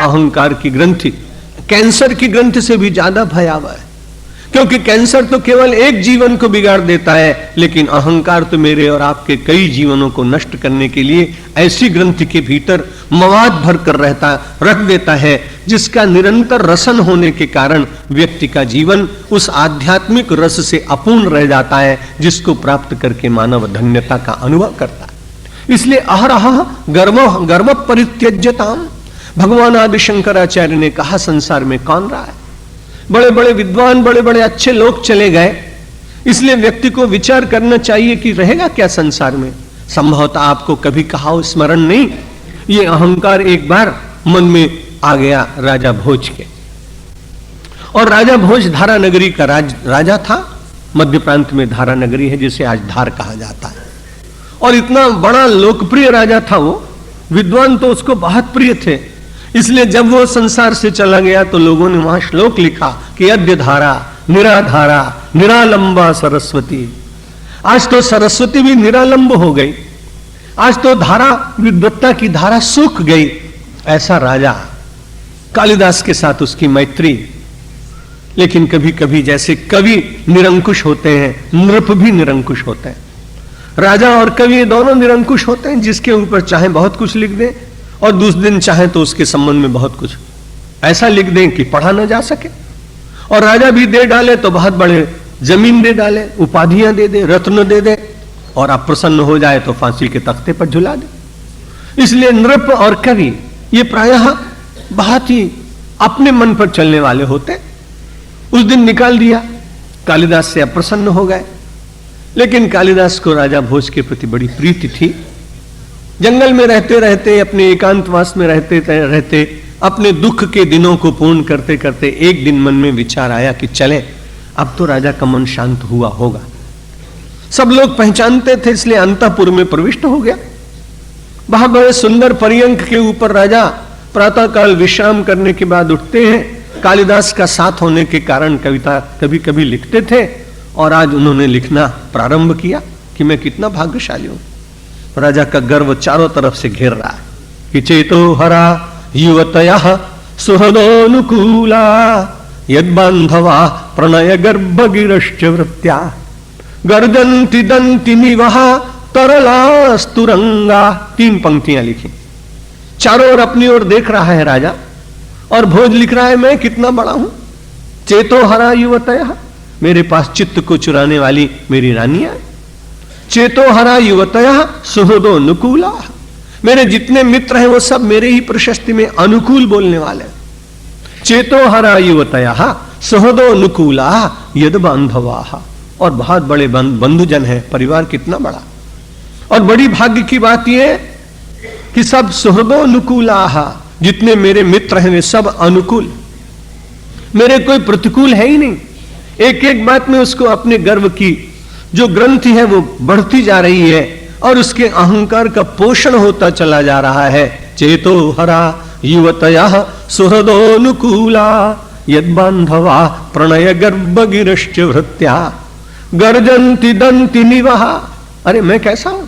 अहंकार की ग्रंथि कैंसर की ग्रंथि से भी ज्यादा भयावह है, क्योंकि कैंसर तो केवल एक जीवन को बिगाड़ देता है, लेकिन अहंकार तो मेरे और आपके कई जीवनों को नष्ट करने के लिए ऐसी ग्रंथि के भीतर मवाद भर कर रख देता है, जिसका निरंतर रसन होने के कारण व्यक्ति का जीवन उस आध्यात्मिक रस से अपूर्ण रह जाता है, जिसको प्राप्त करके मानव धन्यता का अनुभव करता है। इसलिए अहरह गर्व परित्यज्यताम, भगवान आदि शंकराचार्य ने कहा संसार में कौन रहा है, बड़े बड़े विद्वान बड़े बड़े अच्छे लोग चले गए, इसलिए व्यक्ति को विचार करना चाहिए कि रहेगा क्या संसार में। संभवतः आपको कभी कहा हो, स्मरण नहीं, ये अहंकार एक बार मन में आ गया राजा भोज के। और राजा भोज धारा नगरी का राजा था। मध्य प्रांत में धारा नगरी है जिसे आज धार कहा जाता है, और इतना बड़ा लोकप्रिय राजा था वो, विद्वान तो उसको बहुत प्रिय थे। इसलिए जब वो संसार से चला गया तो लोगों ने वहां श्लोक लिखा कि अद्य धारा निराधारा निरालंबा सरस्वती। आज तो सरस्वती भी निरालंब हो गई, आज तो धारा विद्वत्ता की धारा सूख गई। ऐसा राजा, कालिदास के साथ उसकी मैत्री। लेकिन कभी कभी जैसे कवि निरंकुश होते हैं, नृप भी निरंकुश होते हैं। राजा और कवि दोनों निरंकुश होते हैं, जिसके ऊपर चाहे बहुत कुछ लिख दें और दूसरे दिन चाहे तो उसके संबंध में बहुत कुछ ऐसा लिख दें कि पढ़ा न जा सके। और राजा भी दे डाले तो बहुत बड़े जमीन दे डाले, उपाधियां दे दे, रत्न दे दे, और अप्रसन्न हो जाए तो फांसी के तख्ते पर झुला दे। इसलिए नृप और कवि ये प्रायः बहुत ही अपने मन पर चलने वाले होते। उस दिन निकाल दिया, कालिदास से अप्रसन्न हो गए। लेकिन कालिदास को राजा भोज के प्रति बड़ी प्रीति थी। जंगल में रहते रहते, अपने एकांतवास में रहते रहते, अपने दुख के दिनों को पूर्ण करते करते एक दिन मन में विचार आया कि चले, अब तो राजा का मन शांत हुआ होगा। सब लोग पहचानते थे, इसलिए अंतःपुर में प्रविष्ट हो गया। बहुत बड़े सुंदर पर्यंक के ऊपर राजा प्रातःकाल विश्राम करने के बाद उठते हैं। कालिदास का साथ होने के कारण कविता कभी कभी लिखते थे, और आज उन्होंने लिखना प्रारंभ किया कि मैं कितना भाग्यशाली हूं। राजा का गर्व चारों तरफ से घेर रहा है कि चेतो हरा युवतया सुहृदोनुकूला यद बांधवा प्रणय गर्भगिरश्च वृत्त्या गर्जन्ति दंति निवहा तरलास्तुरंगा। 3 पंक्तियां लिखी। चारों ओर अपनी ओर देख रहा है राजा, और भोज लिख रहा है मैं कितना बड़ा हूं। चेतो हरा युवतया, मेरे पास चित्त को चुराने वाली मेरी रानियां। चेतो हरा युवतया सुहृदो अनुकूला, मेरे जितने मित्र हैं वो सब मेरे ही प्रशस्ति में अनुकूल बोलने वाले। चेतो हरा युवतया सुहृदो अनुकूला यद बांधवा, और बहुत बड़े बंधुजन है, परिवार कितना बड़ा। और बड़ी भाग्य की बात यह कि सब सुहृदो अनुकूला, जितने मेरे मित्र हैं वे सब अनुकूल, मेरे कोई प्रतिकूल है ही नहीं। एक एक बात में उसको अपने गर्व की जो ग्रंथि है वो बढ़ती जा रही है, और उसके अहंकार का पोषण होता चला जा रहा है। चेतो हरा युवतया सुहृदोनुकूला यद बांधवा प्रणय गर्भगिरश्च वृत्त्या गर्जन्ति दंति निवहा। अरे मैं कैसा हूं,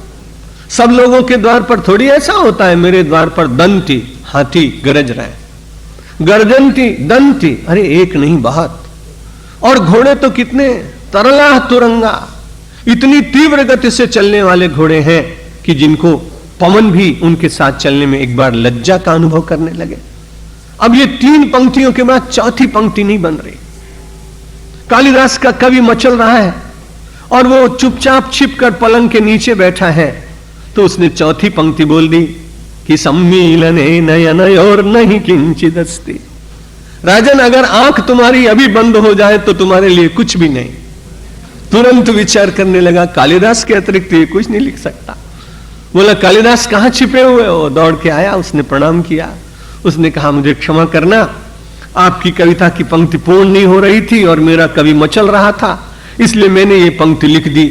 सब लोगों के द्वार पर थोड़ी ऐसा होता है, मेरे द्वार पर दंति हाथी गरज रहे, गर्जन्ति दंति, अरे एक नहीं बहुत। और घोड़े तो कितने, तरला तुरंगा, इतनी तीव्र गति से चलने वाले घोड़े हैं कि जिनको पवन भी उनके साथ चलने में एक बार लज्जा का अनुभव करने लगे। अब ये 3 पंक्तियों के बाद चौथी पंक्ति नहीं बन रही। कालिदास का कवि मचल रहा है और वो चुपचाप छिपकर पलंग के नीचे बैठा है, तो उसने चौथी पंक्ति बोल दी कि सम्मीलने नयनयोर नहीं किंचित् अस्ति। राजन, अगर आंख तुम्हारी अभी बंद हो जाए तो तुम्हारे लिए कुछ भी नहीं। तुरंत विचार करने लगा, कालिदास के अतिरिक्त ये कुछ नहीं लिख सकता। बोला कालिदास कहां छिपे हुए हो? दौड़ के आया, उसने प्रणाम किया, उसने कहा मुझे क्षमा करना, आपकी कविता की पंक्ति पूर्ण नहीं हो रही थी और मेरा कवि मचल रहा था, इसलिए मैंने ये पंक्ति लिख दी।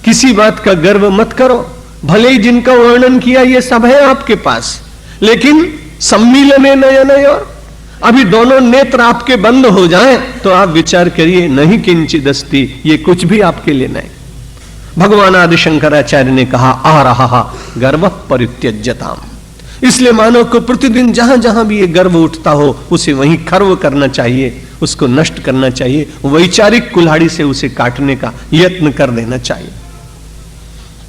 किसी बात का गर्व मत करो, भले ही जिनका वर्णन किया ये सब है आपके पास, लेकिन सम्मीलने नयनयोर, अभी दोनों नेत्र आपके बंद हो जाएं तो आप विचार करिए, नहीं किंचित् अस्ति, ये कुछ भी आपके लिए नहीं। भगवान आदि शंकराचार्य ने कहा आ रहा गर्व परित्यज्यताम, इसलिए मानव को प्रतिदिन जहां जहां भी ये गर्व उठता हो उसे वहीं खर्व करना चाहिए, उसको नष्ट करना चाहिए, वैचारिक कुल्हाड़ी से उसे काटने का यत्न कर देना चाहिए।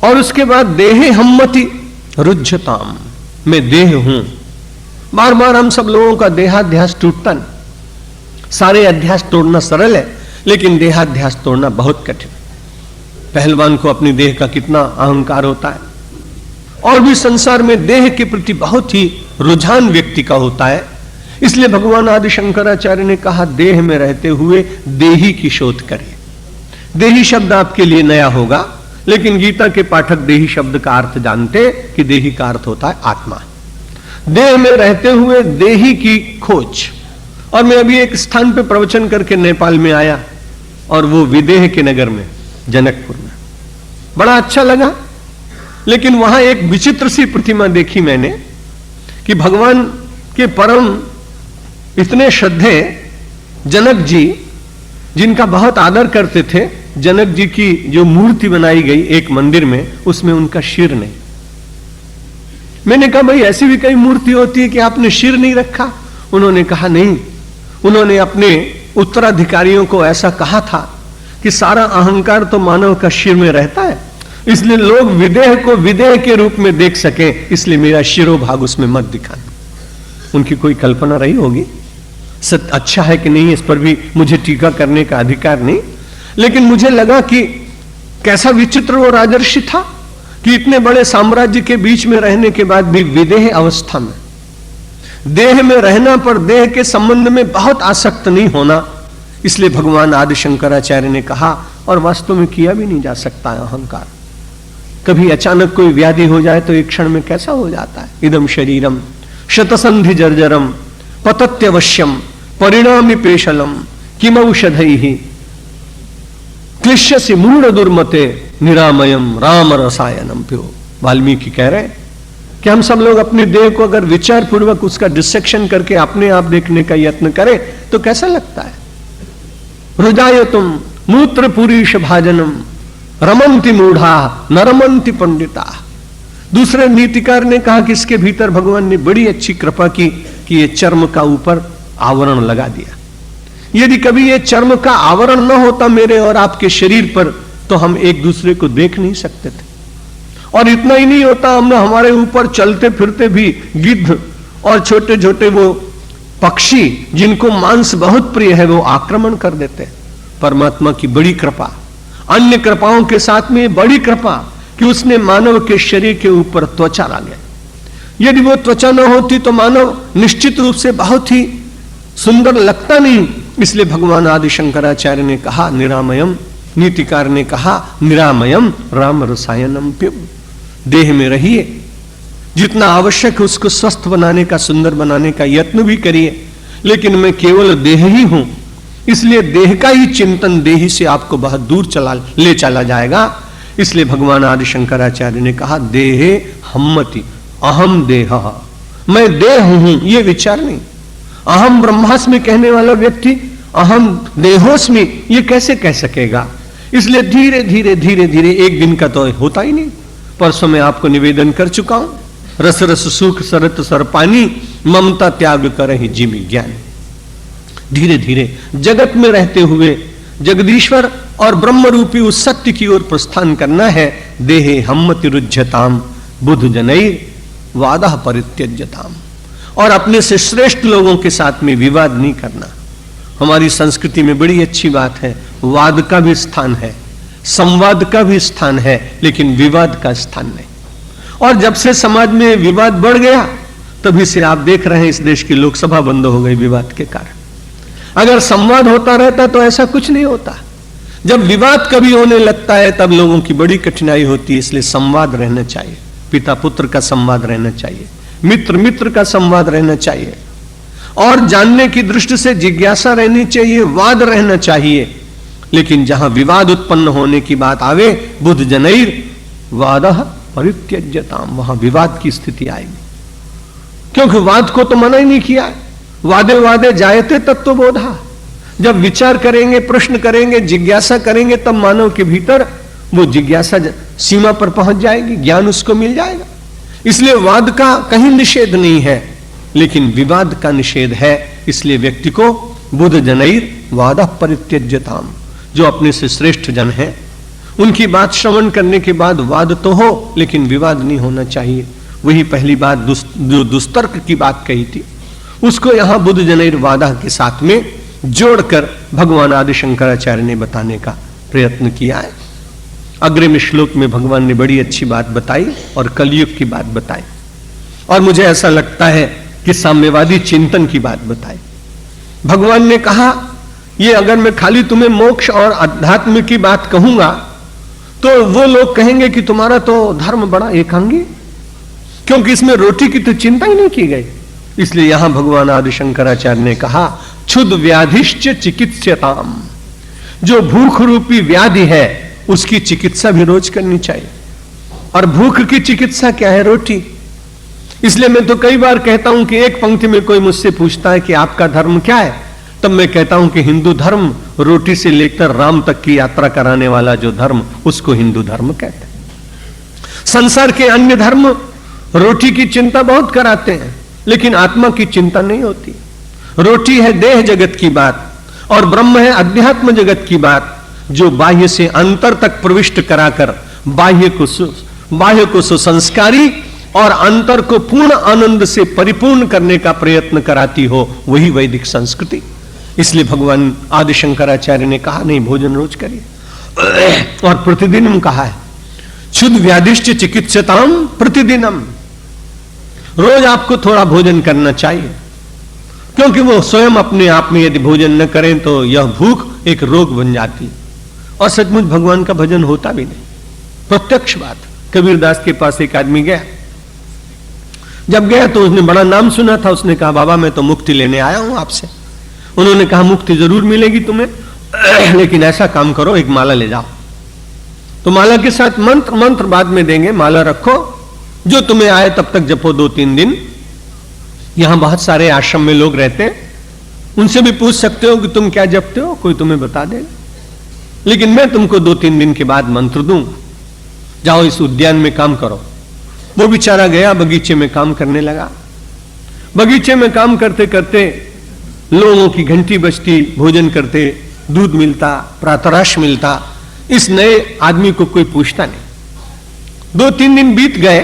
और उसके बाद देहे हम्मति रुज्जताम, मैं देह हूं। बार बार हम सब लोगों का देहाध्यास टूटता नहीं। सारे अध्यास तोड़ना सरल है, लेकिन देहाध्यास तोड़ना बहुत कठिन। पहलवान को अपनी देह का कितना अहंकार होता है, और भी संसार में देह के प्रति बहुत ही रुझान व्यक्ति का होता है। इसलिए भगवान आदि शंकराचार्य ने कहा, देह में रहते हुए देही की शोध करिए। देही शब्द आपके लिए नया होगा, लेकिन गीता के पाठक देही शब्द का अर्थ जानते कि देही का अर्थ होता है आत्मा। देह में रहते हुए देही की खोज। और मैं अभी एक स्थान पे प्रवचन करके नेपाल में आया, और वो विदेह के नगर में, जनकपुर में, बड़ा अच्छा लगा। लेकिन वहां एक विचित्र सी प्रतिमा देखी मैंने कि भगवान के परम इतने श्रद्धे जनक जी, जिनका बहुत आदर करते थे, जनक जी की जो मूर्ति बनाई गई एक मंदिर में, उसमें उनका सिर नहीं। मैंने कहा, भाई ऐसी भी कई मूर्ति होती है कि आपने सिर नहीं रखा? उन्होंने कहा नहीं, उन्होंने अपने उत्तराधिकारियों को ऐसा कहा था कि सारा अहंकार तो मानव का सिर में रहता है, इसलिए लोग विदेह को विदेह के रूप में देख सके, इसलिए मेरा शिरोभाग उसमें मत दिखाना। उनकी कोई कल्पना रही होगी, सत्य अच्छा है कि नहीं इस पर भी मुझे टीका करने का अधिकार नहीं, लेकिन मुझे लगा कि कैसा विचित्र वो राजर्षि था कि इतने बड़े साम्राज्य के बीच में रहने के बाद भी विदेह अवस्था में, देह में रहना पर देह के संबंध में बहुत आसक्त नहीं होना। इसलिए भगवान आदि शंकराचार्य ने कहा, और वास्तव में किया भी नहीं जा सकता है अहंकार। कभी अचानक कोई व्याधि हो जाए तो एक क्षण में कैसा हो जाता है। इदम शरीरम शतसंधि जर्जरम पतत्यवश्यम परिणामी पेशलम किमौषधैहि क्लिश्यसि मूढ़ दुर्मते निरामयम राम रसायनम प्यो। वाल्मीकि कह रहे हैं कि हम सब लोग अपने देह को अगर विचार पूर्वक उसका डिसेक्शन करके अपने आप देखने का यत्न करें तो कैसा लगता है। हृदय तुम मूत्र पुरीश भाजनम रमंति मूढ़ा नरमंति पंडिता। दूसरे नीतिकार ने कहा कि इसके भीतर भगवान ने बड़ी अच्छी कृपा की कि ये चर्म का ऊपर आवरण लगा दिया। यदि कभी ये चर्म का आवरण न होता मेरे और आपके शरीर पर तो हम एक दूसरे को देख नहीं सकते थे। और इतना ही नहीं होता, हमने हमारे ऊपर चलते फिरते भी गिद्ध और छोटे छोटे वो पक्षी जिनको मांस बहुत प्रिय है वो आक्रमण कर देते। परमात्मा की बड़ी कृपा, अन्य कृपाओं के साथ में बड़ी कृपा कि उसने मानव के शरीर के ऊपर त्वचा डाले। यदि वो त्वचा न होती तो मानव निश्चित रूप से बहुत ही सुंदर लगता नहीं। इसलिए भगवान आदि शंकराचार्य ने कहा निरामयम, नीतिकार ने कहा निरामयम राम रसायनम प्यो। देह में रहिए, जितना आवश्यक है उसको स्वस्थ बनाने का, सुंदर बनाने का यत्न भी करिए, लेकिन मैं केवल देह ही हूं, इसलिए देह का ही चिंतन देही से आपको बहुत दूर ले चला जाएगा। इसलिए भगवान आदि शंकराचार्य ने कहा देहे हम्मति, अहम देह, मैं देह हूं, ये विचार नहीं। अहम ब्रह्मास्मि कहने वाला व्यक्ति अहम देहोस्मि ये कैसे कह सकेगा। इसलिए धीरे धीरे धीरे धीरे, एक दिन का तो होता ही नहीं। परसों मैं आपको निवेदन कर चुका हूं, रस रस सुख सरत सर पानी ममता त्याग कर ही जिमि ज्ञान। धीरे धीरे जगत में रहते हुए जगदीश्वर और ब्रह्म रूपी उस सत्य की ओर प्रस्थान करना है। देहे हम्मति रुज्जताम बुद्ध जनैर वादः परित्यज्यताम। और अपने से श्रेष्ठ लोगों के साथ में विवाद नहीं करना। हमारी संस्कृति में बड़ी अच्छी बात है, वाद का भी स्थान है, संवाद का भी स्थान है, लेकिन विवाद का स्थान नहीं। और जब से समाज में विवाद बढ़ गया तभी से आप देख रहे हैं इस देश की लोकसभा बंद हो गई विवाद के कारण। अगर संवाद होता रहता तो ऐसा कुछ नहीं होता। जब विवाद कभी होने लगता है तब लोगों की बड़ी कठिनाई होती है। इसलिए संवाद रहना चाहिए, पिता पुत्र का संवाद रहना चाहिए, मित्र मित्र का संवाद रहना चाहिए, और जानने की दृष्टि से जिज्ञासा रहनी चाहिए, वाद रहना चाहिए। लेकिन जहां विवाद उत्पन्न होने की बात आवे, बुद्ध जनैर वादः परित्यज्यताम, वहां विवाद की स्थिति आएगी। क्योंकि वाद को तो मना ही नहीं किया। वादे वादे जायते तत्वबोधा। जब विचार करेंगे, प्रश्न करेंगे, जिज्ञासा करेंगे, तब मानव के भीतर वो जिज्ञासा सीमा पर पहुंच जाएगी, ज्ञान उसको मिल जाएगा। इसलिए वाद का कहीं निषेध नहीं है, लेकिन विवाद का निषेध है। इसलिए व्यक्ति को बुध जनैर वाद परित्यज्यताम, जो अपने से श्रेष्ठ जन है उनकी बात श्रवण करने के बाद वाद तो हो, लेकिन विवाद नहीं होना चाहिए। वही पहली बात जो दुस्तर्क की बात कही थी, उसको यहां बुध जनैर वादा के साथ में जोड़कर भगवान आदि शंकराचार्य ने बताने का प्रयत्न किया है। अग्रिम श्लोक में भगवान ने बड़ी अच्छी बात बताई और कलयुग की बात बताई, और मुझे ऐसा लगता है कि साम्यवादी चिंतन की बात बताई। भगवान ने कहा, ये अगर मैं खाली तुम्हें मोक्ष और अध्यात्म की बात कहूंगा तो वो लोग कहेंगे कि तुम्हारा तो धर्म बड़ा एकांगी, क्योंकि इसमें रोटी की तो चिंता ही नहीं की गई। इसलिए यहां भगवान आदि शंकराचार्य ने कहा, क्षुद व्याधिश्च चिकित्स्यताम, जो भूख रूपी व्याधि है उसकी चिकित्सा भी रोज करनी चाहिए। और भूख की चिकित्सा क्या है? रोटी। इसलिए मैं तो कई बार कहता हूं कि एक पंक्ति में कोई मुझसे पूछता है कि आपका धर्म क्या है, तब मैं कहता हूं कि हिंदू धर्म रोटी से लेकर राम तक की यात्रा कराने वाला जो धर्म, उसको हिंदू धर्म कहते हैं। संसार के अन्य धर्म रोटी की चिंता बहुत कराते हैं, लेकिन आत्मा की चिंता नहीं होती। रोटी है देह जगत की बात और ब्रह्म है अध्यात्म जगत की बात, जो बाह्य से अंतर तक प्रविष्ट कराकर बाह्य को सुसंस्कारी और अंतर को पूर्ण आनंद से परिपूर्ण करने का प्रयत्न कराती हो, वही वैदिक संस्कृति। इसलिए भगवान आदि शंकराचार्य ने कहा, नहीं, भोजन रोज करिए। और प्रतिदिनम कहा है, क्षुद व्याधिश्च चिकित्सताम प्रतिदिनम, रोज आपको थोड़ा भोजन करना चाहिए, क्योंकि वो स्वयं अपने आप में यदि भोजन न करें तो यह भूख एक रोग बन जाती। और सचमुच भगवान का भजन होता भी नहीं, प्रत्यक्ष बात। कबीरदास के पास एक आदमी गया, जब गया तो उसने बड़ा नाम सुना था। उसने कहा, बाबा मैं तो मुक्ति लेने आया हूं आपसे। उन्होंने कहा, मुक्ति जरूर मिलेगी तुम्हें, लेकिन ऐसा काम करो, एक माला ले जाओ। तो माला के साथ मंत्र बाद में देंगे, माला रखो, जो तुम्हें आए तब तक जपो 2-3 दिन। यहां बहुत सारे आश्रम में लोग रहते हैं, उनसे भी पूछ सकते हो कि तुम क्या जपते हो, कोई तुम्हें बता देगा। लेकिन मैं तुमको 2-3 दिन के बाद मंत्र दूंगा, जाओ इस उद्यान में काम करो। वो बेचारा गया, बगीचे में काम करने लगा। बगीचे में काम करते करते लोगों की घंटी बजती, भोजन करते, दूध मिलता, प्रातराश मिलता। इस नए आदमी को कोई पूछता नहीं। 2-3 दिन बीत गए,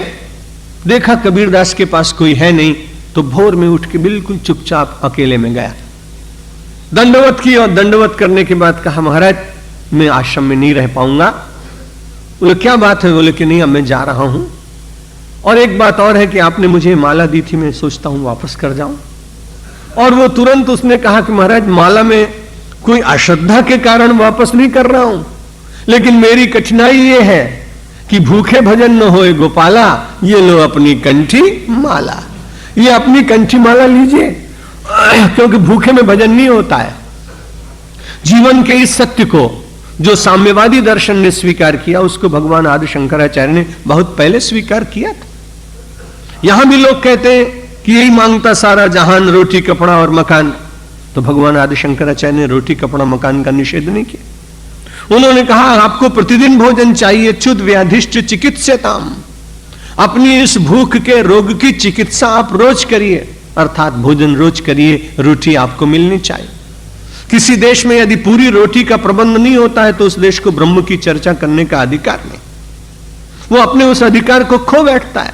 देखा कबीरदास के पास कोई है नहीं, तो भोर में उठ के बिल्कुल चुपचाप अकेले में गया, दंडवत की। और दंडवत करने के बाद कहा, महाराज मैं आश्रम में नहीं रह पाऊंगा। बोले क्या बात है? बोले कि नहीं, अब मैं जा रहा हूं, और एक बात और है कि आपने मुझे माला दी थी, मैं सोचता हूं वापस कर जाऊं। और वो तुरंत उसने कहा कि महाराज माला में कोई अश्रद्धा के कारण वापस नहीं कर रहा हूं, लेकिन मेरी कठिनाई ये है कि भूखे भजन न होए गोपाला, ये लो अपनी कंठी माला, ये अपनी कंठी माला लीजिए, क्योंकि भूखे में भजन नहीं होता है। जीवन के इस सत्य को जो साम्यवादी दर्शन ने स्वीकार किया, उसको भगवान आदि शंकराचार्य ने बहुत पहले स्वीकार किया था। यहां भी लोग कहते हैं कि यही मांगता सारा जहान, रोटी कपड़ा और मकान। तो भगवान आदि शंकराचार्य ने रोटी कपड़ा मकान का निषेध नहीं किया। उन्होंने कहा, आपको प्रतिदिन भोजन चाहिए, क्षुद व्याधिश्च चिकित्स्यताम, अपनी इस भूख के रोग की चिकित्सा आप रोज करिए, अर्थात भोजन रोज करिए, रोटी आपको मिलनी चाहिए। किसी देश में यदि पूरी रोटी का प्रबंध नहीं होता है तो उस देश को ब्रह्म की चर्चा करने का अधिकार नहीं, वो अपने उस अधिकार को खो बैठता है।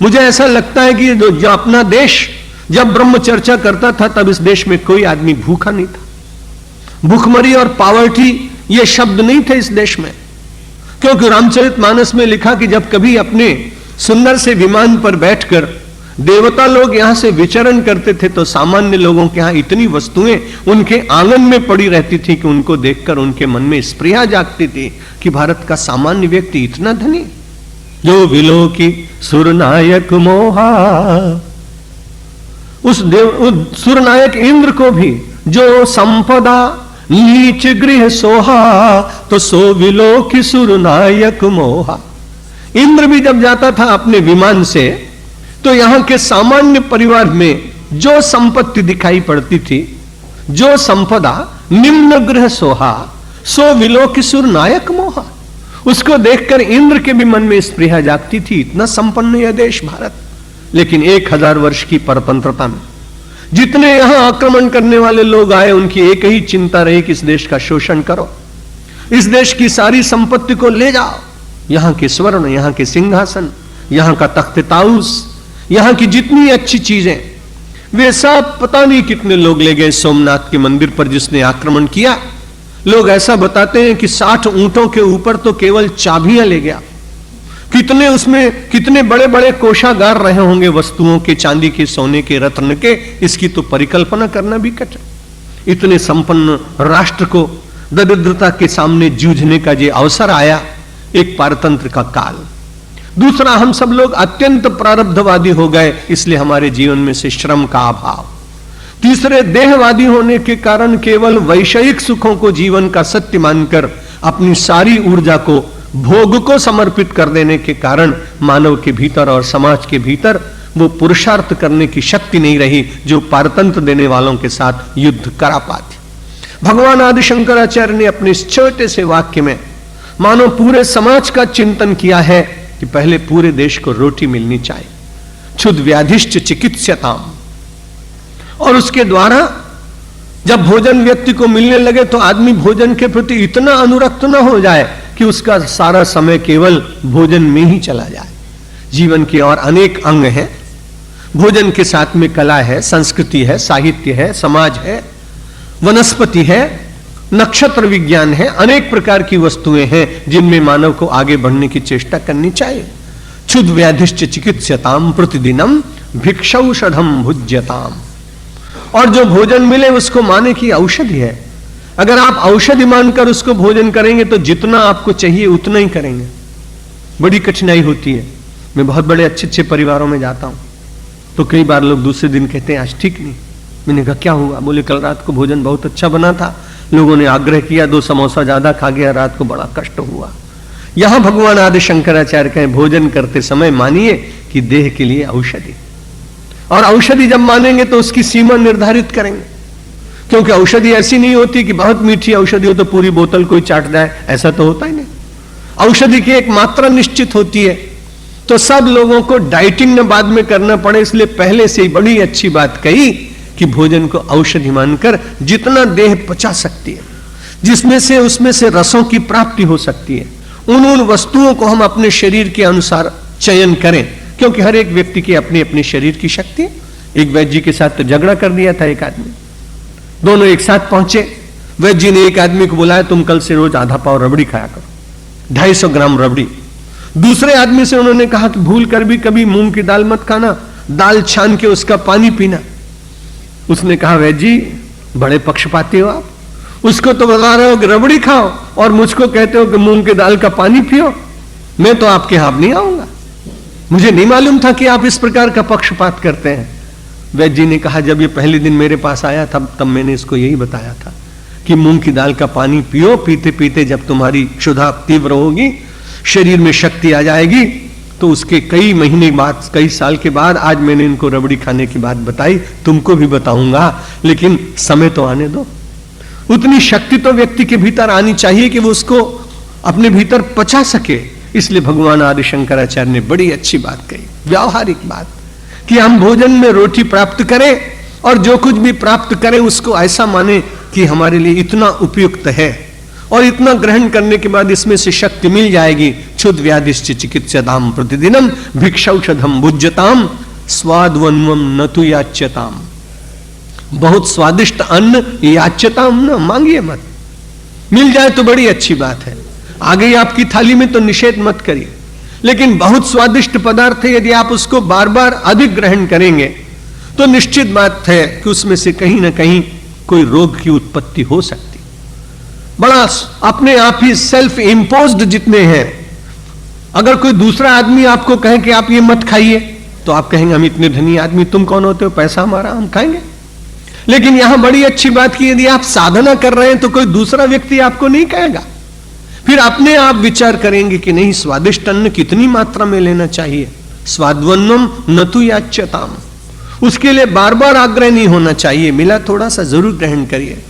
मुझे ऐसा लगता है कि जो अपना देश जब ब्रह्म चर्चा करता था, तब इस देश में कोई आदमी भूखा नहीं था। भूखमरी और पावर्टी ये शब्द नहीं थे इस देश में, क्योंकि रामचरितमानस में लिखा कि जब कभी अपने सुंदर से विमान पर बैठकर देवता लोग यहां से विचरण करते थे, तो सामान्य लोगों के यहां इतनी वस्तुएं उनके आंगन में पड़ी रहती थी कि उनको देखकर उनके मन में स्पृहा जागती थी कि भारत का सामान्य व्यक्ति इतना धनी। जो विलो की सुरनायक मोहा, उस सुरनायक इंद्र को भी जो संपदा नीच गृह सोहा, तो सो विलो की सुरनायक मोहा। इंद्र भी जब जाता था अपने विमान से, तो यहां के सामान्य परिवार में जो संपत्ति दिखाई पड़ती थी, जो संपदा, निम्न गृह सोहा, सो विलो की सुरनायक मोहा, उसको देखकर इंद्र के भी मन में स्पृहा जागती थी, इतना संपन्न यह देश भारत, लेकिन 1000 वर्ष की परतंत्रता में जितने यहां आक्रमण करने वाले लोग आए, उनकी एक ही चिंता रही कि इस देश का शोषण करो, इस देश की सारी संपत्ति को ले जाओ, यहां के स्वर्ण, यहां के सिंहासन, यहां का तख्त ताउस, यहां की जितनी अच्छी चीजें, वे सब पता नहीं कितने लोग ले गए सोमनाथ के मंदिर पर जिसने आक्रमण किया। लोग ऐसा बताते हैं कि 60 ऊंटों के ऊपर तो केवल चाबियां ले गया। कितने उसमें कितने बड़े बड़े कोषागार रहे होंगे वस्तुओं के, चांदी के, सोने के, रत्न के, इसकी तो परिकल्पना करना भी कठिन। इतने संपन्न राष्ट्र को दरिद्रता के सामने जूझने का जो अवसर आया, एक पारतंत्र का काल। दूसरा, हम सब लोग अत्यंत प्रारब्धवादी हो गए, इसलिए हमारे जीवन में से श्रम का अभाव। तीसरे, देहवादी होने के कारण केवल वैषयिक सुखों को जीवन का सत्य मानकर अपनी सारी ऊर्जा को भोग को समर्पित कर देने के कारण मानव के भीतर और समाज के भीतर वो पुरुषार्थ करने की शक्ति नहीं रही जो पारतंत्र देने वालों के साथ युद्ध करा पाती। भगवान आदि शंकराचार्य ने अपने इस छोटे से वाक्य में मानो पूरे समाज का चिंतन किया है कि पहले पूरे देश को रोटी मिलनी चाहिए, क्षुद्ध व्याधिश्च चिकित्स्यताम, और उसके द्वारा जब भोजन व्यक्ति को मिलने लगे तो आदमी भोजन के प्रति इतना अनुरक्त न हो जाए कि उसका सारा समय केवल भोजन में ही चला जाए। जीवन के और अनेक अंग हैं, भोजन के साथ में कला है, संस्कृति है, साहित्य है, समाज है, वनस्पति है, नक्षत्र विज्ञान है, अनेक प्रकार की वस्तुएं हैं जिनमें मानव को आगे बढ़ने की चेष्टा करनी चाहिए। क्षुद्ध व्याधिश्च चिकित्स्यताम प्रतिदिनम भिक्षौषधम भुज्यताम, और जो भोजन मिले उसको माने की औषधि है। अगर आप औषधि मानकर उसको भोजन करेंगे तो जितना आपको चाहिए उतना ही करेंगे। बड़ी कठिनाई होती है। मैं बहुत बड़े अच्छे अच्छे परिवारों में जाता हूं तो कई बार लोग दूसरे दिन कहते हैं आज ठीक नहीं। मैंने कहा क्या हुआ? बोले कल रात को भोजन बहुत अच्छा बना था, लोगों ने आग्रह किया, 2 समोसा ज्यादा खा गया, रात को बड़ा कष्ट हुआ। यहां भगवान आदि शंकराचार्य कहें भोजन करते समय मानिए कि देह के लिए औषधि, और औषधि जब मानेंगे तो उसकी सीमा निर्धारित करेंगे, क्योंकि औषधि ऐसी नहीं होती कि बहुत मीठी औषधि हो तो पूरी बोतल कोई चाट जाए, ऐसा तो होता ही नहीं। औषधि की एक मात्रा निश्चित होती है। तो सब लोगों को डाइटिंग न बाद में करना पड़े, इसलिए पहले से ही बड़ी अच्छी बात कही कि भोजन को औषधि मानकर जितना देह पचा सकती है, जिसमें से उसमें से रसों की प्राप्ति हो सकती है, उन वस्तुओं को हम अपने शरीर के अनुसार चयन करें, क्योंकि हर एक व्यक्ति की अपनी अपनी शरीर की शक्ति है। एक वैद्य जी के साथ तो झगड़ा कर दिया था एक आदमी, दोनों एक साथ पहुंचे। वैद्य जी ने एक आदमी को बुलाया, तुम कल से रोज आधा पाव रबड़ी खाया करो, 250 ग्राम रबड़ी। दूसरे आदमी से उन्होंने कहा कि भूल कर भी कभी मूंग की दाल मत खाना, दाल छान के उसका पानी पीना। उसने कहा वैद्य जी बड़े पक्षपाती हो आप, उसको तो बता रहे हो कि रबड़ी खाओ और मुझको कहते हो कि मूंग की दाल का पानी पियो। मैं तो आपके हाथ नहीं आऊंगा, मुझे नहीं मालूम था कि आप इस प्रकार का पक्षपात करते हैं। वैद्य जी ने कहा जब ये पहले दिन मेरे पास आया तब मैंने इसको यही बताया था कि मूंग की दाल का पानी पियो, पीते पीते जब तुम्हारी क्षुधा तीव्र होगी, शरीर में शक्ति आ जाएगी, तो उसके कई महीने बाद, कई साल के बाद आज मैंने इनको रबड़ी खाने की बात बताई, तुमको भी बताऊंगा, लेकिन समय तो आने दो। उतनी शक्ति तो व्यक्ति के भीतर आनी चाहिए कि वो उसको अपने भीतर पचा सके। इसलिए भगवान आदि शंकराचार्य ने बड़ी अच्छी बात कही, व्यावहारिक बात, कि हम भोजन में रोटी प्राप्त करें और जो कुछ भी प्राप्त करें उसको ऐसा माने कि हमारे लिए इतना उपयुक्त है, और इतना ग्रहण करने के बाद इसमें से शक्ति मिल जाएगी। क्षुद्ध व्याधिश्च चिकित्स्यताम प्रतिदिनम भिक्षौषधम भुज्यताम स्वादवन्वम न तु याच्यताम। बहुत स्वादिष्ट अन्न याच्यताम, न मांगिए मत, मिल जाए तो बड़ी अच्छी बात है, आ गई आपकी थाली में तो निषेध मत करिए। लेकिन बहुत स्वादिष्ट पदार्थ है, यदि आप उसको बार बार अधिक ग्रहण करेंगे तो निश्चित बात है कि उसमें से कहीं ना कहीं कोई रोग की उत्पत्ति हो सकती। बड़ा अपने आप ही सेल्फ इम्पोज्ड जितने हैं, अगर कोई दूसरा आदमी आपको कहे कि आप ये मत खाइए तो आप कहेंगे हम इतने धनी आदमी, तुम कौन होते हो, पैसा हमारा, हम खाएंगे। लेकिन यहां बड़ी अच्छी बात की, यदि आप साधना कर रहे हैं तो कोई दूसरा व्यक्ति आपको नहीं कहेगा, फिर अपने आप विचार करेंगे कि नहीं स्वादिष्ट अन्न कितनी मात्रा में लेना चाहिए, स्वादवन्नम न तु याच्यताम। उसके लिए बार बार आग्रह नहीं होना चाहिए, मिला थोड़ा सा जरूर ग्रहण करिए।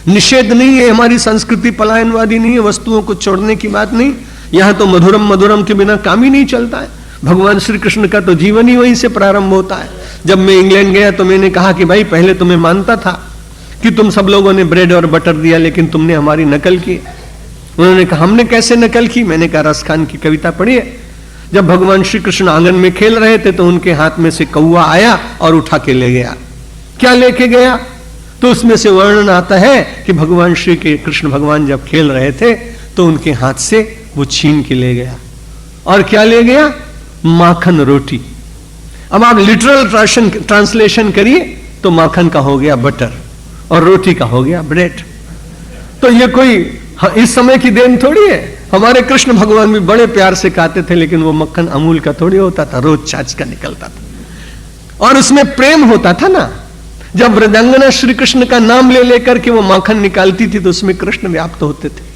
निषेध नहीं है, हमारी संस्कृति पलायनवादी नहीं है, वस्तुओं को छोड़ने की बात नहीं। यहां तो मधुरम मधुरम के बिना काम ही नहीं चलता है। भगवान श्री कृष्ण का तो जीवन ही वहीं से प्रारंभ होता है। जब मैं इंग्लैंड गया तो मैंने कहा कि भाई पहले तुम्हें मानता था कि तुम सब लोगों ने ब्रेड और बटर दिया, लेकिन तुमने हमारी नकल की। उन्होंने कहा हमने कैसे नकल की? मैंने कहा रस खान की कविता पढ़ी है। जब भगवान श्री कृष्ण आंगन में खेल रहे थे तो उनके हाथ में से कौवा आया और उठा के ले गया। क्या लेके गया? तो उसमें से वर्णन आता है कि भगवान श्री के कृष्ण भगवान जब खेल रहे थे तो उनके हाथ से वो छीन के ले गया। और क्या ले गया? माखन रोटी। अब आप लिटरल ट्रांसलेशन करिए तो माखन का हो गया बटर और रोटी का हो गया ब्रेड। तो ये कोई इस समय की देन थोड़ी है। हमारे कृष्ण भगवान भी बड़े प्यार से खाते थे, लेकिन वो मक्खन अमूल का थोड़ी होता था, रोज छाछ का निकलता था। और उसमें प्रेम होता था ना। जब वृंदांगना श्री कृष्ण का नाम ले लेकर के वो माखन निकालती थी तो उसमें कृष्ण व्याप्त होते थे।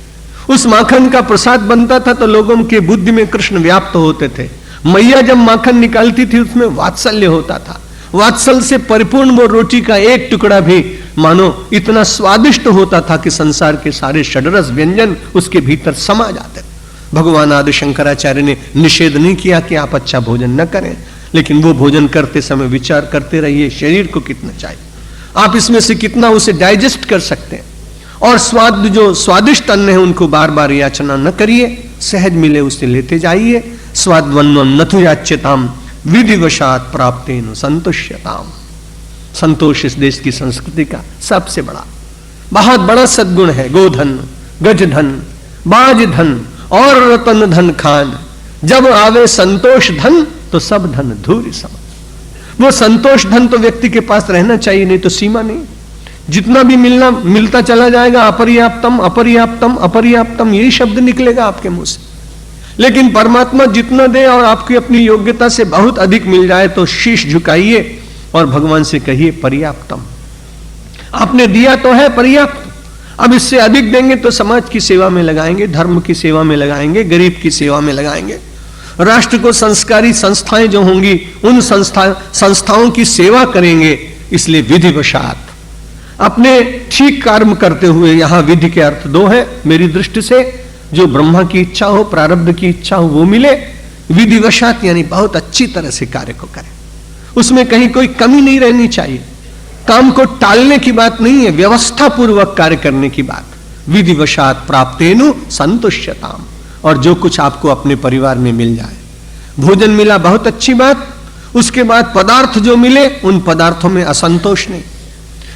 उस माखन का प्रसाद बनता था तो लोगों के बुद्धि में कृष्ण व्याप्त होते थे। मैया जब माखन निकालती थी उसमें वात्सल्य होता था। वात्सल से परिपूर्ण वो रोटी का एक टुकड़ा भी मानो इतना स्वादिष्ट होता था कि संसार के सारे षड्रस व्यंजन उसके भीतर समा जाते। भगवान आदि शंकराचार्य ने निषेध नहीं किया कि आप अच्छा भोजन न करें, लेकिन वो भोजन करते समय विचार करते रहिए शरीर को कितना चाहिए, आप इसमें से कितना उसे डाइजेस्ट कर सकते हैं। और स्वाद जो स्वादिष्ट अन्न है उनको बार बार याचना न करिए, सहज मिले उसे लेते जाइए। स्वादवन्नम नथु याच्यताम विधिवशात प्राप्तेन संतुष्यताम। संतोष इस देश की संस्कृति का सबसे बड़ा बहुत बड़ा सद्गुण है। गोधन, गजधन, बाज धन और रतन धन खान, जब आवे संतोष धन तो सब धन धूरि सम। वो संतोष धन तो व्यक्ति के पास रहना चाहिए, नहीं तो सीमा नहीं। जितना भी मिलता चला जाएगा अपर्याप्तम अपर्याप्तम अपर्याप्तम, यही शब्द निकलेगा आपके मुंह से। लेकिन परमात्मा जितना दे और आपकी अपनी योग्यता से बहुत अधिक मिल जाए तो शीश झुकाइए और भगवान से कहिए पर्याप्तम। आपने दिया तो है पर्याप्त, अब इससे अधिक देंगे तो समाज की सेवा में लगाएंगे, धर्म की सेवा में लगाएंगे, गरीब की सेवा में लगाएंगे। राष्ट्र को संस्कारी संस्थाएं जो होंगी उन संस्थाओं की सेवा करेंगे। इसलिए विधिवशात अपने ठीक कर्म करते हुए, यहां विधि के अर्थ दो है मेरी दृष्टि से, जो ब्रह्मा की इच्छा हो, प्रारब्ध की इच्छा हो वो मिले। विधिवशात यानी बहुत अच्छी तरह से कार्य को करें, उसमें कहीं कोई कमी नहीं रहनी चाहिए। काम को टालने की बात नहीं है, व्यवस्था पूर्वक कार्य करने की बात। विधिवशात प्राप्तेनु संतुष्यताम, और जो कुछ आपको अपने परिवार में मिल जाए। भोजन मिला बहुत अच्छी बात, उसके बाद पदार्थ जो मिले उन पदार्थों में असंतोष नहीं।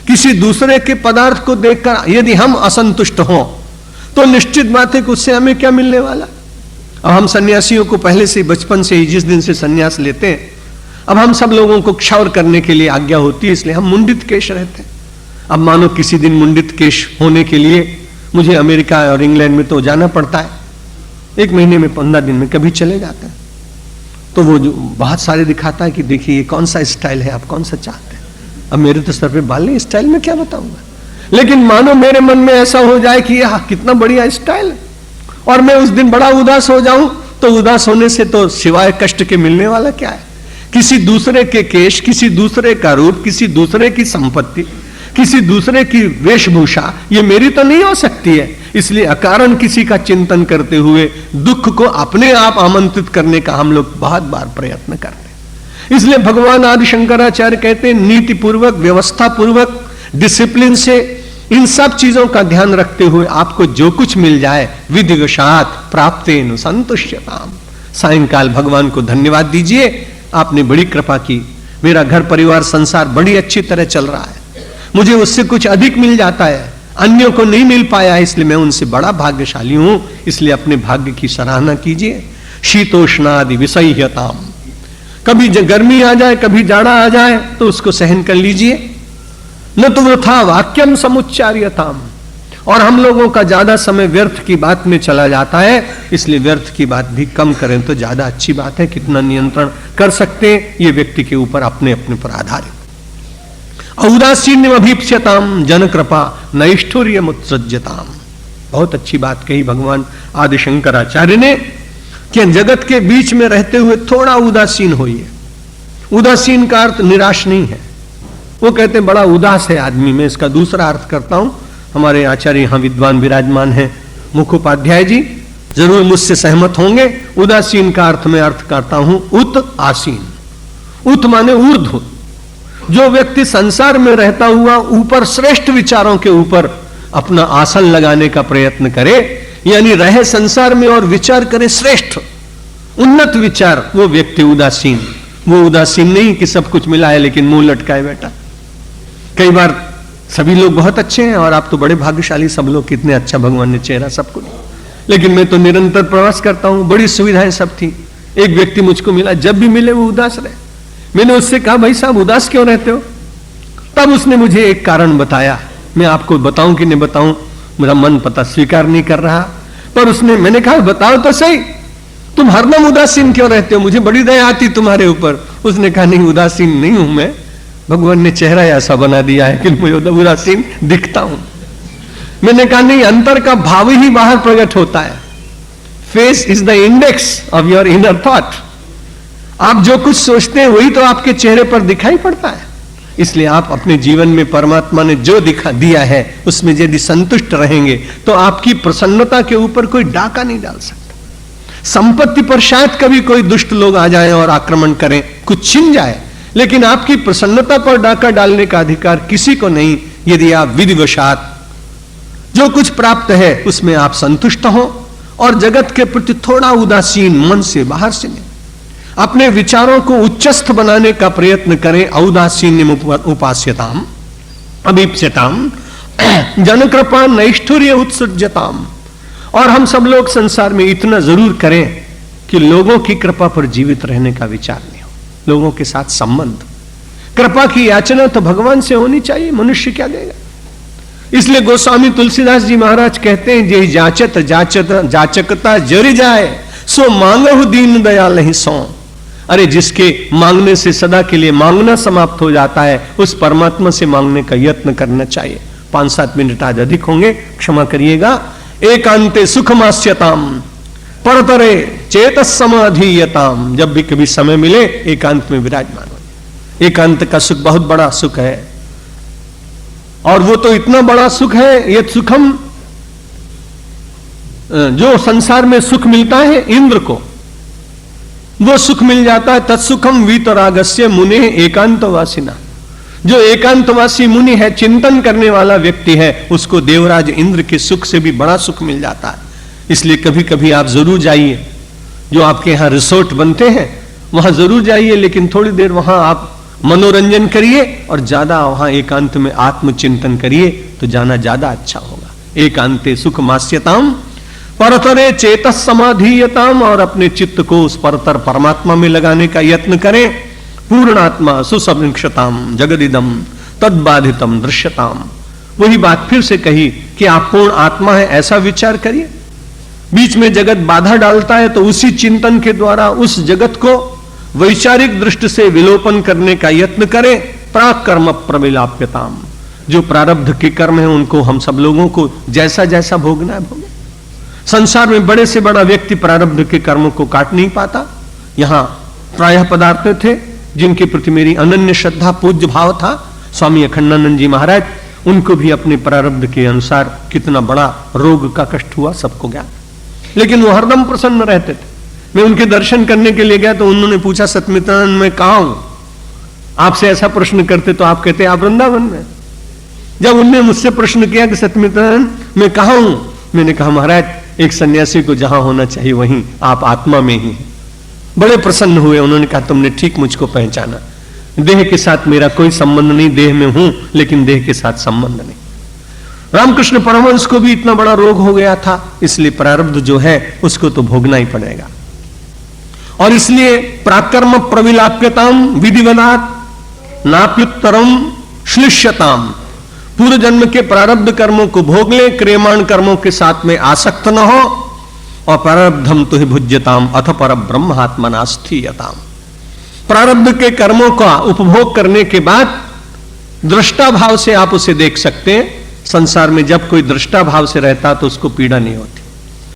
किसी दूसरे के पदार्थ को देखकर यदि हम असंतुष्ट हों तो निश्चित बात है कि उससे हमें क्या मिलने वाला। अब हम सन्यासियों को पहले से बचपन से ही, जिस दिन से सन्यास लेते हैं, अब हम सब लोगों को क्षौर करने के लिए आज्ञा होती है, इसलिए हम मुंडित केश रहते हैं। अब मानो किसी दिन मुंडित केश होने के लिए मुझे अमेरिका और इंग्लैंड में तो जाना पड़ता है, 1 महीने में 15 दिन में कभी चले जाते हैं। तो वो जो बहुत सारे दिखाता है कि देखिए ये कौन सा स्टाइल है, आप कौन सा चाहते हैं। अब मेरे तो सर पे बाल नहीं, स्टाइल में क्या बताऊंगा। लेकिन मानो मेरे मन में ऐसा हो जाए कि यह कितना बढ़िया स्टाइल है, और मैं उस दिन बड़ा उदास हो जाऊं, तो उदास होने से तो सिवाय कष्ट के मिलने वाला क्या है। किसी दूसरे के केश, किसी दूसरे का रूप, किसी दूसरे की संपत्ति, किसी दूसरे की वेशभूषा, ये मेरी तो नहीं हो सकती है। इसलिए अकारण किसी का चिंतन करते हुए दुख को अपने आप आमंत्रित करने का हम लोग बहुत बार प्रयत्न करते हैं। इसलिए भगवान आदि शंकराचार्य कहते हैं नीति पूर्वक, व्यवस्था पूर्वक, डिसिप्लिन से, इन सब चीजों का ध्यान रखते हुए आपको जो कुछ मिल जाए विधिवशात प्राप्तेन संतुष्यताम। सायंकाल भगवान को धन्यवाद दीजिए, आपने बड़ी कृपा की, मेरा घर परिवार संसार बड़ी अच्छी तरह चल रहा है, मुझे उससे कुछ अधिक मिल जाता है, अन्यों को नहीं मिल पाया, इसलिए मैं उनसे बड़ा भाग्यशाली हूं। इसलिए अपने भाग्य की सराहना कीजिए। शीतोष्णादि विषय्यताम, कभी गर्मी आ जाए, कभी जाड़ा आ जाए तो उसको सहन कर लीजिए। न तो वृथा वाक्यम समुच्चार्यताम, और हम लोगों का ज्यादा समय व्यर्थ की बात में चला जाता है, इसलिए व्यर्थ की बात भी कम करें तो ज्यादा अच्छी बात है। कितना नियंत्रण कर सकते हैं ये व्यक्ति के ऊपर अपने अपने पर आधारित। औदासीन्य अभीप्स्यताम जन कृपा नैष्ठुर्य मुत्सज्जताम, बहुत अच्छी बात कही भगवान आदि शंकराचार्य ने कि जगत के बीच में रहते हुए थोड़ा उदासीन होइए। उदासीन का अर्थ निराश नहीं है। वो कहते हैं बड़ा उदास है आदमी, मैं इसका दूसरा अर्थ करता हूं। हमारे आचार्य यहां विद्वान विराजमान हैं मुखोपाध्याय जी, जरूर मुझसे सहमत होंगे। उदासीन का अर्थ में अर्थ करता हूं उत आसीन। उत माने ऊर्ध्व। जो व्यक्ति संसार में रहता हुआ ऊपर श्रेष्ठ विचारों के ऊपर अपना आसन लगाने का प्रयत्न करे, यानी रहे संसार में और विचार करे श्रेष्ठ उन्नत विचार, वो व्यक्ति उदासीन। वो उदासीन नहीं कि सब कुछ मिला है लेकिन मुंह लटकाए बैठा। कई बार सभी लोग बहुत अच्छे हैं और आप तो बड़े भाग्यशाली, सब लोग कितने अच्छा भगवान ने चेहरा सब कुछ, लेकिन मैं तो निरंतर प्रवास करता हूं, बड़ी सुविधाएं सब थी। एक व्यक्ति मुझको मिला, जब भी मिले वो उदास रहे। मैंने उससे कहा भाई साहब उदास क्यों रहते हो? तब उसने मुझे एक कारण बताया। मैं आपको बताऊं कि नहीं बताऊं, मेरा मन पता स्वीकार नहीं कर रहा, पर उसने, मैंने कहा बताओ तो सही, तुम हरदम उदासीन क्यों रहते हो? मुझे बड़ी दया आती तुम्हारे ऊपर। उसने कहा नहीं उदासीन नहीं हूं मैं, भगवान ने चेहरा ऐसा बना दिया है कि मुझे उदासीन दिखता हूं। मैंने कहा नहीं, अंतर का भाव ही बाहर प्रकट होता है। Face is the index of your inner thought. आप जो कुछ सोचते हैं वही तो आपके चेहरे पर दिखाई पड़ता है। इसलिए आप अपने जीवन में परमात्मा ने जो दिखा दिया है उसमें यदि संतुष्ट रहेंगे तो आपकी प्रसन्नता के ऊपर कोई डाका नहीं डाल सकता। संपत्ति पर शायद कभी कोई दुष्ट लोग आ जाएं और आक्रमण करें, कुछ छिन जाए, लेकिन आपकी प्रसन्नता पर डाका डालने का अधिकार किसी को नहीं, यदि आप विधिवशात जो कुछ प्राप्त है उसमें आप संतुष्ट हो और जगत के प्रति थोड़ा उदासीन मन से बाहर से नहीं, अपने विचारों को उच्चस्थ बनाने का प्रयत्न करें। औदासीन्यम उपास्यताम अभीप्स्यताम जन कृपा नैष्ठुर्य उत्सृज्यताम। और हम सब लोग संसार में इतना जरूर करें कि लोगों की कृपा पर जीवित रहने का विचार नहीं हो, लोगों के साथ संबंध। कृपा की याचना तो भगवान से होनी चाहिए, मनुष्य क्या देगा? इसलिए गोस्वामी तुलसीदास जी महाराज कहते हैं, जे जाचत जाचत जाचकता जरि जाए सो मांगहु दीन दयाल नहीं सो। अरे जिसके मांगने से सदा के लिए मांगना समाप्त हो जाता है, उस परमात्मा से मांगने का यत्न करना चाहिए। 5-7 मिनट आज अधिक होंगे, क्षमा करिएगा। एकांते सुखमास्यताम परतरे चेतस समाधीयताम। जब भी कभी समय मिले एकांत में विराजमान हो। एकांत का सुख बहुत बड़ा सुख है, और वो तो इतना बड़ा सुख है, ये सुखम जो संसार में सुख मिलता है इंद्र को, वो सुख मिल जाता है। तत्सुखम वीतरागस्य मुने एकांतवासिना। जो एकांतवासी मुनि है, चिंतन करने वाला व्यक्ति है, उसको देवराज इंद्र के सुख से भी बड़ा सुख मिल जाता है। इसलिए कभी कभी आप जरूर जाइए, जो आपके यहां रिसोर्ट बनते हैं वहां जरूर जाइए, लेकिन थोड़ी देर वहां आप मनोरंजन करिए और ज्यादा वहां एकांत में आत्मचिंतन करिए, तो जाना ज्यादा अच्छा होगा। एकांते सुख मास्यताम परतरे चेतस समाधीयताम। और अपने चित्त को उस परतर परमात्मा में लगाने का यत्न करें। पूर्णात्मा सुसंक्षताम जगदिदम तद्बाधितम दृश्यताम। वही बात फिर से कही कि आप पूर्ण आत्मा है ऐसा विचार करिए। बीच में जगत बाधा डालता है तो उसी चिंतन के द्वारा उस जगत को वैचारिक दृष्टि से विलोपन करने का यत्न करें। प्राक कर्म प्रविलाप्यताम। जो प्रारब्ध के कर्म है उनको हम सब लोगों को जैसा जैसा भोगना है भोगे। संसार में बड़े से बड़ा व्यक्ति प्रारब्ध के कर्मों को काट नहीं पाता। यहां प्रायः पदार्थ थे जिनके प्रति मेरी अनन्य श्रद्धा पूज्य भाव था। स्वामी अखंडानंद जी महाराज, उनको भी अपने प्रारब्ध के अनुसार कितना बड़ा रोग का कष्ट हुआ सबको ज्ञान, लेकिन वो हरदम प्रसन्न रहते थे। मैं उनके दर्शन करने के लिए गया तो उन्होंने पूछा, सत्यमित्रानंद मैं कहां हूं? आपसे ऐसा प्रश्न करते तो आप कहते आप वृंदावन में। जब उनने मुझसे प्रश्न किया कि सत्यमित्रानंद मैं कहां हूं, मैंने कहा महाराज एक सन्यासी को जहां होना चाहिए वहीं, आप आत्मा में ही हैं। बड़े प्रसन्न हुए। उन्होंने कहा तुमने ठीक मुझको पहचाना, देह के साथ मेरा कोई संबंध नहीं, देह में हूं लेकिन देह के साथ संबंध नहीं। रामकृष्ण परमहंस को भी इतना बड़ा रोग हो गया था, इसलिए प्रारब्ध जो है उसको तो भोगना ही पड़ेगा। और इसलिए प्राकर्म प्रविलाप्यताम विधिवनात् नाप्युत्तरम श्लिष्यताम। पूर्व जन्म के प्रारब्ध कर्मों को भोग ले, क्रियमाण कर्मों के साथ में आसक्त न हो। और प्रारब्धम तुहि भुज्यताम अथ पर ब्रह्मात्मना स्थीयताम। प्रारब्ध के कर्मों का उपभोग करने के बाद दृष्टा भाव से आप उसे देख सकते हैं। संसार में जब कोई दृष्टा भाव से रहता तो उसको पीड़ा नहीं होती।